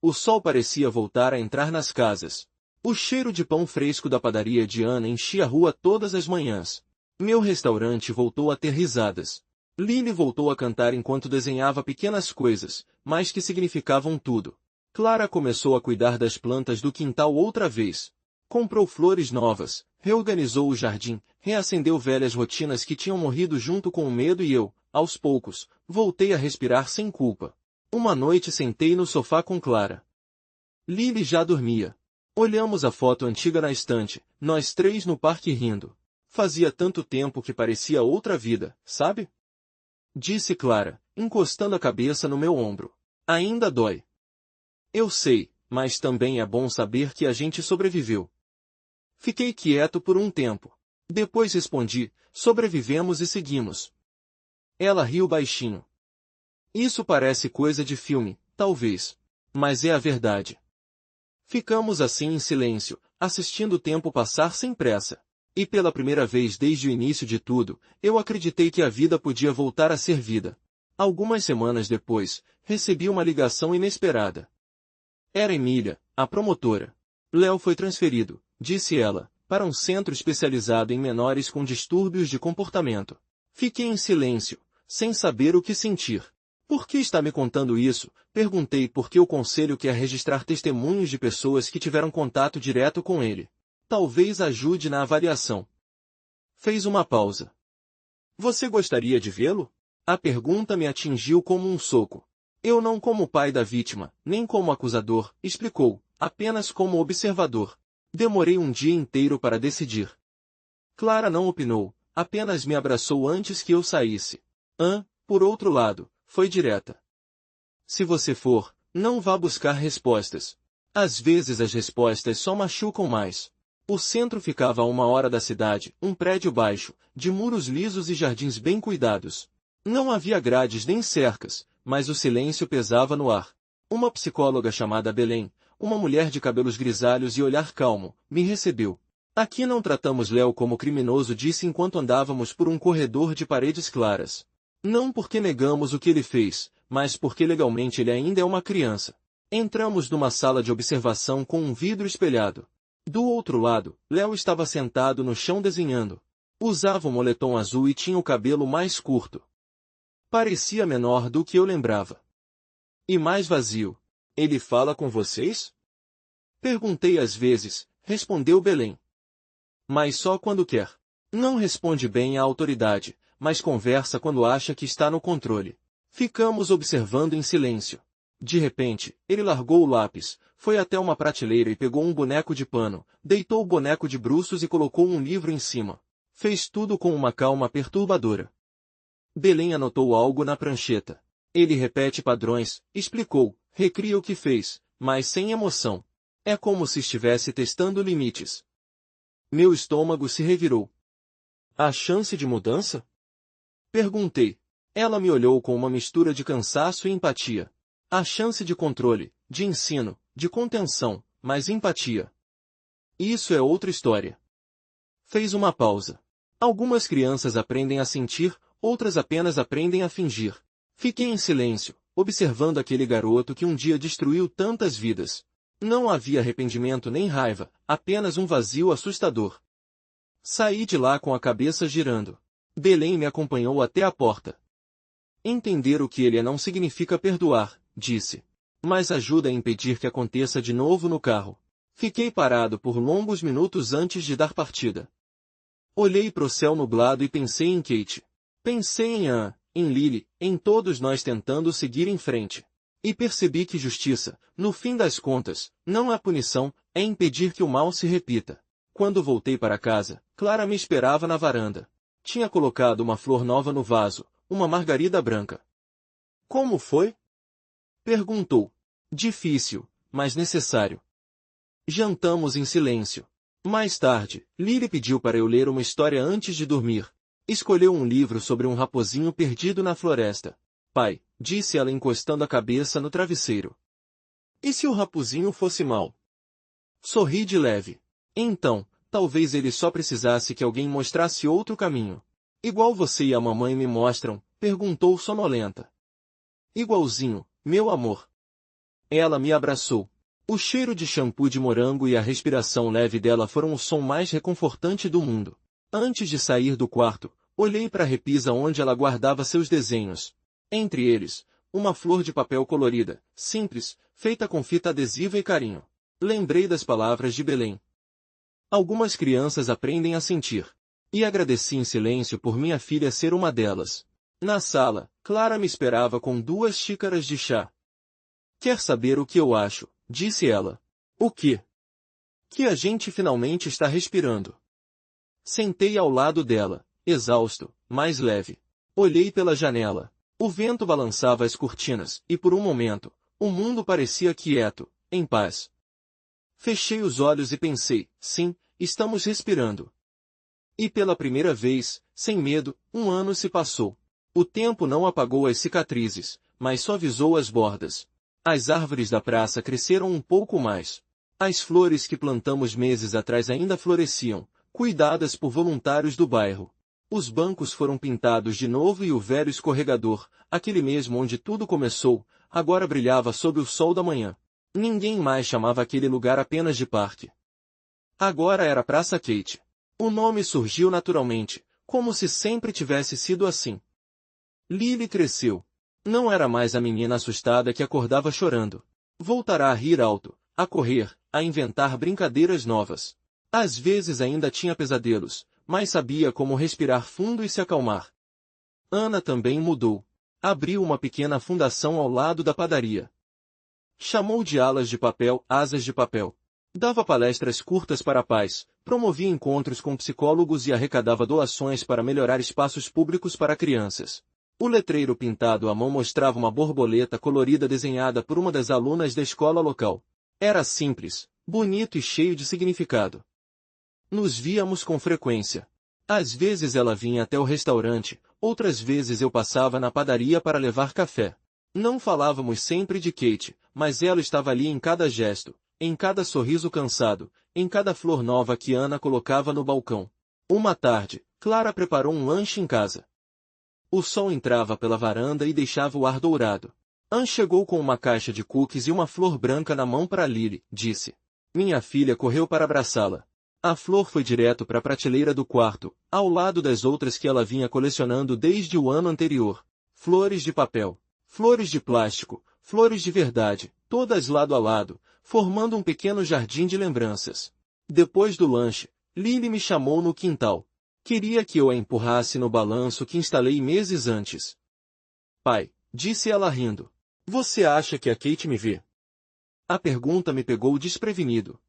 O sol parecia voltar a entrar nas casas. O cheiro de pão fresco da padaria de Ana enchia a rua todas as manhãs. Meu restaurante voltou a ter risadas. Lily voltou a cantar enquanto desenhava pequenas coisas, mas que significavam tudo. Clara começou a cuidar das plantas do quintal outra vez. Comprou flores novas, reorganizou o jardim, reacendeu velhas rotinas que tinham morrido junto com o medo e eu, aos poucos, voltei a respirar sem culpa. Uma noite sentei no sofá com Clara. Lily já dormia. Olhamos a foto antiga na estante, nós três no parque rindo. Fazia tanto tempo que parecia outra vida, sabe? Disse Clara, encostando a cabeça no meu ombro. Ainda dói. Eu sei, mas também é bom saber que a gente sobreviveu. Fiquei quieto por um tempo. Depois respondi, sobrevivemos e seguimos. Ela riu baixinho. Isso parece coisa de filme, talvez. Mas é a verdade. Ficamos assim em silêncio, assistindo o tempo passar sem pressa. E pela primeira vez desde o início de tudo, eu acreditei que a vida podia voltar a ser vida. Algumas semanas depois, recebi uma ligação inesperada. Era Emília, a promotora. Léo foi transferido, disse ela, para um centro especializado em menores com distúrbios de comportamento. Fiquei em silêncio, sem saber o que sentir. Por que está me contando isso? Perguntei porque o conselho quer registrar testemunhos de pessoas que tiveram contato direto com ele. Talvez ajude na avaliação. Fez uma pausa. Você gostaria de vê-lo? A pergunta me atingiu como um soco. Eu não como pai da vítima, nem como acusador, explicou, apenas como observador. Demorei um dia inteiro para decidir. Clara não opinou, apenas me abraçou antes que eu saísse. Por outro lado, foi direta. Se você for, não vá buscar respostas. Às vezes as respostas só machucam mais. O centro ficava a 1 hora da cidade, um prédio baixo, de muros lisos e jardins bem cuidados. Não havia grades nem cercas, mas o silêncio pesava no ar. Uma psicóloga chamada Belém, uma mulher de cabelos grisalhos e olhar calmo, me recebeu. Aqui não tratamos Léo como criminoso, disse enquanto andávamos por um corredor de paredes claras. Não porque negamos o que ele fez, mas porque legalmente ele ainda é uma criança. Entramos numa sala de observação com um vidro espelhado. Do outro lado, Léo estava sentado no chão desenhando. Usava um moletom azul e tinha o cabelo mais curto. Parecia menor do que eu lembrava. E mais vazio. Ele fala com vocês? Perguntei às vezes, respondeu Belém. Mas só quando quer. Não responde bem à autoridade, mas conversa quando acha que está no controle. Ficamos observando em silêncio. De repente, ele largou o lápis, foi até uma prateleira e pegou um boneco de pano, deitou o boneco de bruços e colocou um livro em cima. Fez tudo com uma calma perturbadora. Belém anotou algo na prancheta. Ele repete padrões, explicou, recria o que fez, mas sem emoção. É como se estivesse testando limites. Meu estômago se revirou. Há chance de mudança? Perguntei. Ela me olhou com uma mistura de cansaço e empatia. Há chance de controle, de ensino, de contenção, mas empatia. Isso é outra história. Fez uma pausa. Algumas crianças aprendem a sentir, outras apenas aprendem a fingir. Fiquei em silêncio, observando aquele garoto que um dia destruiu tantas vidas. Não havia arrependimento nem raiva, apenas um vazio assustador. Saí de lá com a cabeça girando. Belém me acompanhou até a porta. Entender o que ele é não significa perdoar, disse. Mas ajuda a impedir que aconteça de novo no carro. Fiquei parado por longos minutos antes de dar partida. Olhei para o céu nublado e pensei em Kate. Pensei em Anne, em Lily, em todos nós tentando seguir em frente. E percebi que justiça, no fim das contas, não é punição, é impedir que o mal se repita. Quando voltei para casa, Clara me esperava na varanda. Tinha colocado uma flor nova no vaso, uma margarida branca. Como foi? Perguntou. Difícil, mas necessário. Jantamos em silêncio. Mais tarde, Lily pediu para eu ler uma história antes de dormir. Escolheu um livro sobre um raposinho perdido na floresta. Pai, disse ela encostando a cabeça no travesseiro. E se o raposinho fosse mau? Sorri de leve. Então, talvez ele só precisasse que alguém mostrasse outro caminho. Igual você e a mamãe me mostram, perguntou sonolenta. Igualzinho, meu amor. Ela me abraçou. O cheiro de shampoo de morango e a respiração leve dela foram o som mais reconfortante do mundo. Antes de sair do quarto, olhei para a repisa onde ela guardava seus desenhos. Entre eles, uma flor de papel colorida, simples, feita com fita adesiva e carinho. Lembrei das palavras de Belém. Algumas crianças aprendem a sentir. E agradeci em silêncio por minha filha ser uma delas. Na sala, Clara me esperava com 2 xícaras de chá. Quer saber o que eu acho? Disse ela. O quê? Que a gente finalmente está respirando. Sentei ao lado dela, exausto, mais leve. Olhei pela janela. O vento balançava as cortinas, e por um momento, o mundo parecia quieto, em paz. Fechei os olhos e pensei, sim, estamos respirando. E pela primeira vez, sem medo, 1 ano se passou. O tempo não apagou as cicatrizes, mas suavizou as bordas. As árvores da praça cresceram um pouco mais. As flores que plantamos meses atrás ainda floresciam, cuidadas por voluntários do bairro. Os bancos foram pintados de novo e o velho escorregador, aquele mesmo onde tudo começou, agora brilhava sob o sol da manhã. Ninguém mais chamava aquele lugar apenas de parque. Agora era Praça Kate. O nome surgiu naturalmente, como se sempre tivesse sido assim. Lily cresceu. Não era mais a menina assustada que acordava chorando. Voltará a rir alto, a correr, a inventar brincadeiras novas. Às vezes ainda tinha pesadelos, mas sabia como respirar fundo e se acalmar. Ana também mudou. Abriu uma pequena fundação ao lado da padaria. Chamou de alas de papel, asas de papel. Dava palestras curtas para pais, promovia encontros com psicólogos e arrecadava doações para melhorar espaços públicos para crianças. O letreiro pintado à mão mostrava uma borboleta colorida desenhada por uma das alunas da escola local. Era simples, bonito e cheio de significado. Nos víamos com frequência. Às vezes ela vinha até o restaurante, outras vezes eu passava na padaria para levar café. Não falávamos sempre de Kate, mas ela estava ali em cada gesto, em cada sorriso cansado, em cada flor nova que Ana colocava no balcão. Uma tarde, Clara preparou um lanche em casa. O sol entrava pela varanda e deixava o ar dourado. Anne chegou com uma caixa de cookies e uma flor branca na mão para Lily, disse. Minha filha correu para abraçá-la. A flor foi direto para a prateleira do quarto, ao lado das outras que ela vinha colecionando desde o ano anterior. Flores de papel, flores de plástico, flores de verdade, todas lado a lado, formando um pequeno jardim de lembranças. Depois do lanche, Lily me chamou no quintal. Queria que eu a empurrasse no balanço que instalei meses antes. Pai, disse ela rindo. Você acha que a Kate me vê? A pergunta me pegou desprevenido.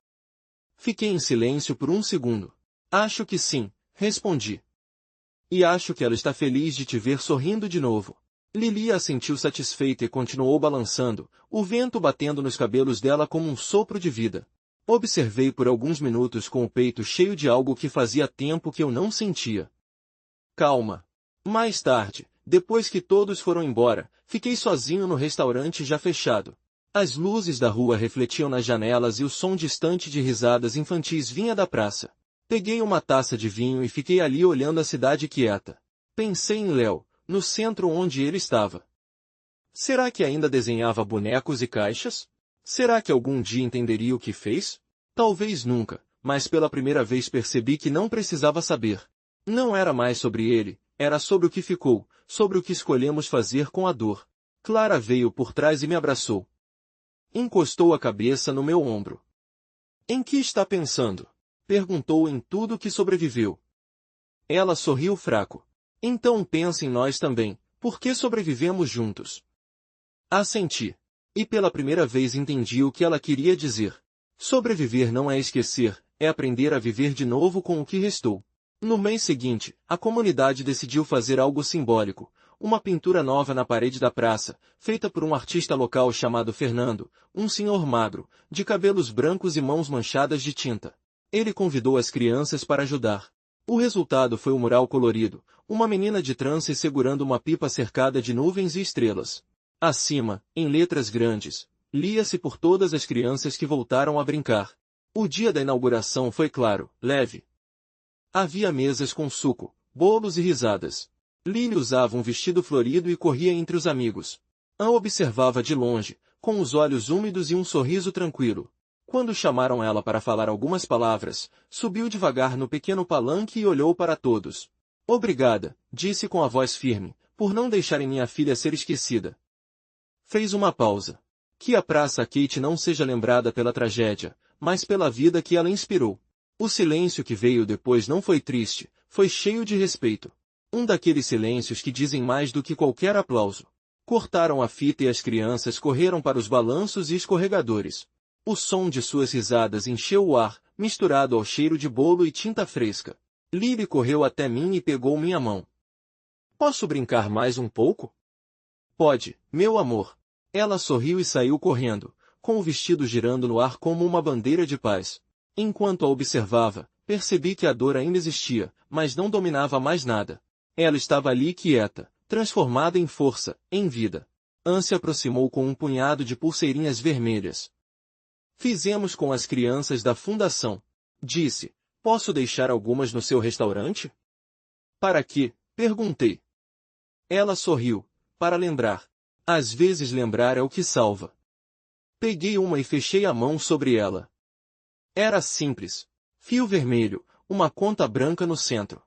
Fiquei em silêncio por um segundo. Acho que sim, respondi. E acho que ela está feliz de te ver sorrindo de novo. Lily assentiu satisfeita e continuou balançando, o vento batendo nos cabelos dela como um sopro de vida. Observei por alguns minutos com o peito cheio de algo que fazia tempo que eu não sentia. Calma. Mais tarde, depois que todos foram embora, fiquei sozinho no restaurante já fechado. As luzes da rua refletiam nas janelas e o som distante de risadas infantis vinha da praça. Peguei uma taça de vinho e fiquei ali olhando a cidade quieta. Pensei em Léo, no centro onde ele estava. Será que ainda desenhava bonecos e caixas? Será que algum dia entenderia o que fez? Talvez nunca, mas pela primeira vez percebi que não precisava saber. Não era mais sobre ele, era sobre o que ficou, sobre o que escolhemos fazer com a dor. Clara veio por trás e me abraçou. Encostou a cabeça no meu ombro. Em que está pensando? Perguntou em tudo que sobreviveu. Ela sorriu fraco. Então pensa em nós também, porque sobrevivemos juntos. Assenti. E pela primeira vez entendi o que ela queria dizer. Sobreviver não é esquecer, é aprender a viver de novo com o que restou. No mês seguinte, a comunidade decidiu fazer algo simbólico. Uma pintura nova na parede da praça, feita por um artista local chamado Fernando, um senhor magro, de cabelos brancos e mãos manchadas de tinta. Ele convidou as crianças para ajudar. O resultado foi um mural colorido, uma menina de trança segurando uma pipa cercada de nuvens e estrelas. Acima, em letras grandes, lia-se por todas as crianças que voltaram a brincar. O dia da inauguração foi claro, leve. Havia mesas com suco, bolos e risadas. Lily usava um vestido florido e corria entre os amigos. Anne observava de longe, com os olhos úmidos e um sorriso tranquilo. Quando chamaram ela para falar algumas palavras, subiu devagar no pequeno palanque e olhou para todos. Obrigada, disse com a voz firme, por não deixarem minha filha ser esquecida. Fez uma pausa. Que a Praça Kate não seja lembrada pela tragédia, mas pela vida que ela inspirou. O silêncio que veio depois não foi triste, foi cheio de respeito. Um daqueles silêncios que dizem mais do que qualquer aplauso. Cortaram a fita e as crianças correram para os balanços e escorregadores. O som de suas risadas encheu o ar, misturado ao cheiro de bolo e tinta fresca. Lily correu até mim e pegou minha mão. Posso brincar mais um pouco? Pode, meu amor. Ela sorriu e saiu correndo, com o vestido girando no ar como uma bandeira de paz. Enquanto a observava, percebi que a dor ainda existia, mas não dominava mais nada. Ela estava ali quieta, transformada em força, em vida. Anne se aproximou com um punhado de pulseirinhas vermelhas. Fizemos com as crianças da fundação. Disse, posso deixar algumas no seu restaurante? Para quê? Perguntei. Ela sorriu, para lembrar. Às vezes lembrar é o que salva. Peguei uma e fechei a mão sobre ela. Era simples. Fio vermelho, uma conta branca no centro.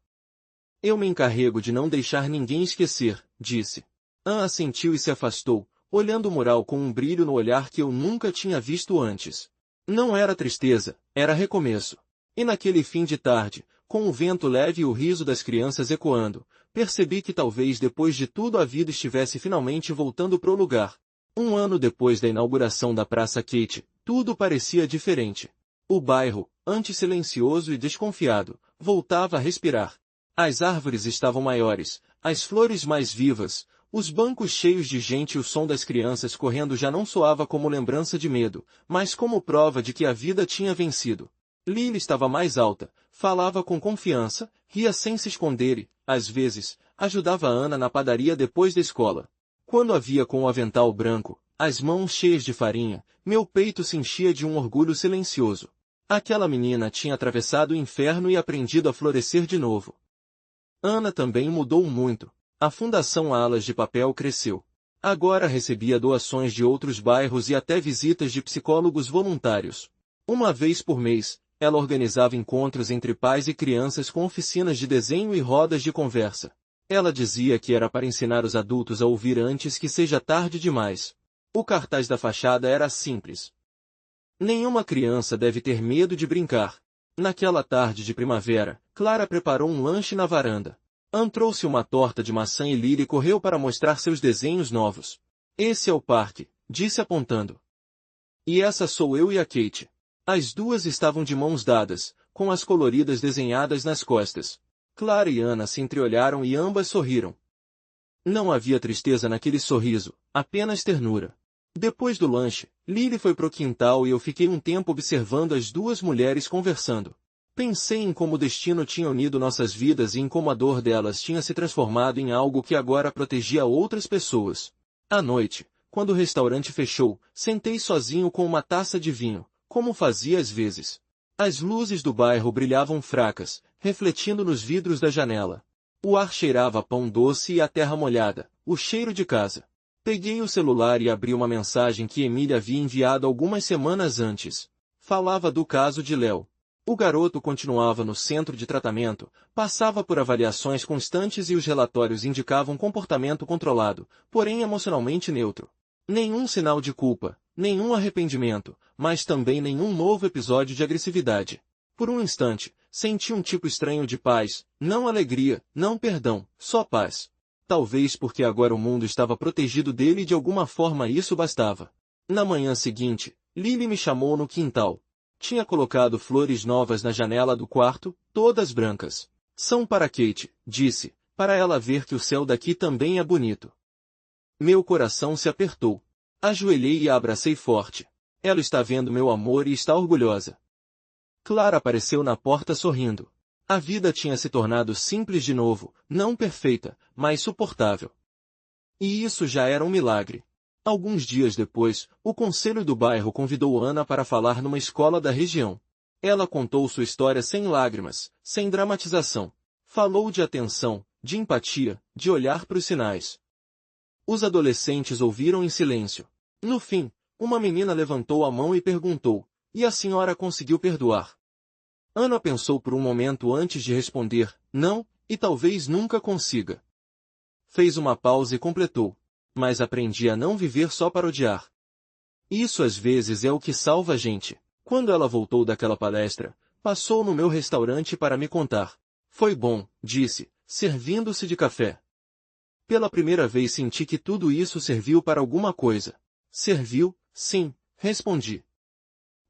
Eu me encarrego de não deixar ninguém esquecer, disse. Anne assentiu e se afastou, olhando o mural com um brilho no olhar que eu nunca tinha visto antes. Não era tristeza, era recomeço. E naquele fim de tarde, com o vento leve e o riso das crianças ecoando, percebi que talvez depois de tudo a vida estivesse finalmente voltando pro lugar. Um ano depois da inauguração da Praça Kate, tudo parecia diferente. O bairro, antes silencioso e desconfiado, voltava a respirar. As árvores estavam maiores, as flores mais vivas, os bancos cheios de gente e o som das crianças correndo já não soava como lembrança de medo, mas como prova de que a vida tinha vencido. Lily estava mais alta, falava com confiança, ria sem se esconder e, às vezes, ajudava Ana na padaria depois da escola. Quando a via com o avental branco, as mãos cheias de farinha, meu peito se enchia de um orgulho silencioso. Aquela menina tinha atravessado o inferno e aprendido a florescer de novo. Ana também mudou muito. A Fundação Alas de Papel cresceu. Agora recebia doações de outros bairros e até visitas de psicólogos voluntários. Uma vez por mês, ela organizava encontros entre pais e crianças com oficinas de desenho e rodas de conversa. Ela dizia que era para ensinar os adultos a ouvir antes que seja tarde demais. O cartaz da fachada era simples. Nenhuma criança deve ter medo de brincar. Naquela tarde de primavera, Clara preparou um lanche na varanda. Anne trouxe uma torta de maçã e Lily correu para mostrar seus desenhos novos. Esse é o parque, disse apontando. E essa sou eu e a Kate. As duas estavam de mãos dadas, com as coloridas desenhadas nas costas. Clara e Ana se entreolharam e ambas sorriram. Não havia tristeza naquele sorriso, apenas ternura. Depois do lanche, Lily foi pro quintal e eu fiquei um tempo observando as duas mulheres conversando. Pensei em como o destino tinha unido nossas vidas e em como a dor delas tinha se transformado em algo que agora protegia outras pessoas. À noite, quando o restaurante fechou, sentei sozinho com uma taça de vinho, como fazia às vezes. As luzes do bairro brilhavam fracas, refletindo nos vidros da janela. O ar cheirava a pão doce e a terra molhada, o cheiro de casa. Peguei o celular e abri uma mensagem que Emília havia enviado algumas semanas antes. Falava do caso de Léo. O garoto continuava no centro de tratamento, passava por avaliações constantes e os relatórios indicavam comportamento controlado, porém emocionalmente neutro. Nenhum sinal de culpa, nenhum arrependimento, mas também nenhum novo episódio de agressividade. Por um instante, senti um tipo estranho de paz, não alegria, não perdão, só paz. Talvez porque agora o mundo estava protegido dele e de alguma forma isso bastava. Na manhã seguinte, Lily me chamou no quintal. Tinha colocado flores novas na janela do quarto, todas brancas. São para Kate, disse, para ela ver que o céu daqui também é bonito. Meu coração se apertou. Ajoelhei e a abracei forte. Ela está vendo meu amor e está orgulhosa. Clara apareceu na porta sorrindo. A vida tinha se tornado simples de novo, não perfeita, mas suportável. E isso já era um milagre. Alguns dias depois, o conselho do bairro convidou Ana para falar numa escola da região. Ela contou sua história sem lágrimas, sem dramatização. Falou de atenção, de empatia, de olhar para os sinais. Os adolescentes ouviram em silêncio. No fim, uma menina levantou a mão e perguntou: "E a senhora conseguiu perdoar?" Ana pensou por um momento antes de responder: "Não, e talvez nunca consiga." Fez uma pausa e completou: "Mas aprendi a não viver só para odiar." Isso às vezes é o que salva a gente. Quando ela voltou daquela palestra, passou no meu restaurante para me contar. "Foi bom", disse, servindo-se de café. Pela primeira vez senti que tudo isso serviu para alguma coisa. "Serviu, sim", respondi.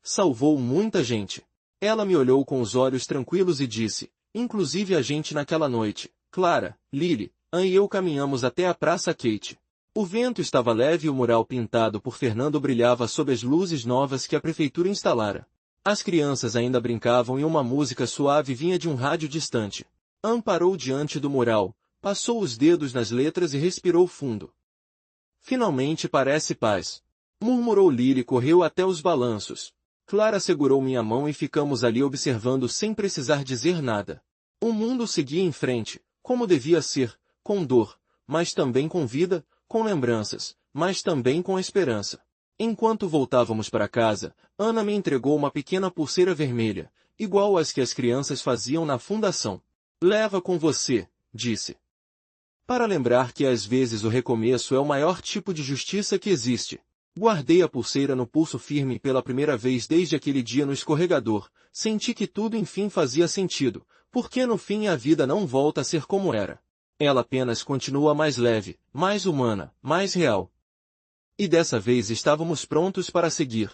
"Salvou muita gente." Ela me olhou com os olhos tranquilos e disse: "Inclusive a gente naquela noite, Clara, Lily, Anne e eu caminhamos até a Praça Kate. O vento estava leve e o mural pintado por Fernando brilhava sob as luzes novas que a prefeitura instalara. As crianças ainda brincavam e uma música suave vinha de um rádio distante. Anne parou diante do mural, passou os dedos nas letras e respirou fundo. "Finalmente parece paz", murmurou Lily e correu até os balanços. Clara segurou minha mão e ficamos ali observando sem precisar dizer nada. O mundo seguia em frente, como devia ser, com dor, mas também com vida, com lembranças, mas também com esperança. Enquanto voltávamos para casa, Ana me entregou uma pequena pulseira vermelha, igual às que as crianças faziam na fundação. "Leva com você", disse. "Para lembrar que às vezes o recomeço é o maior tipo de justiça que existe." Guardei a pulseira no pulso firme e pela primeira vez desde aquele dia no escorregador, senti que tudo enfim fazia sentido, porque no fim a vida não volta a ser como era. Ela apenas continua mais leve, mais humana, mais real. E dessa vez estávamos prontos para seguir.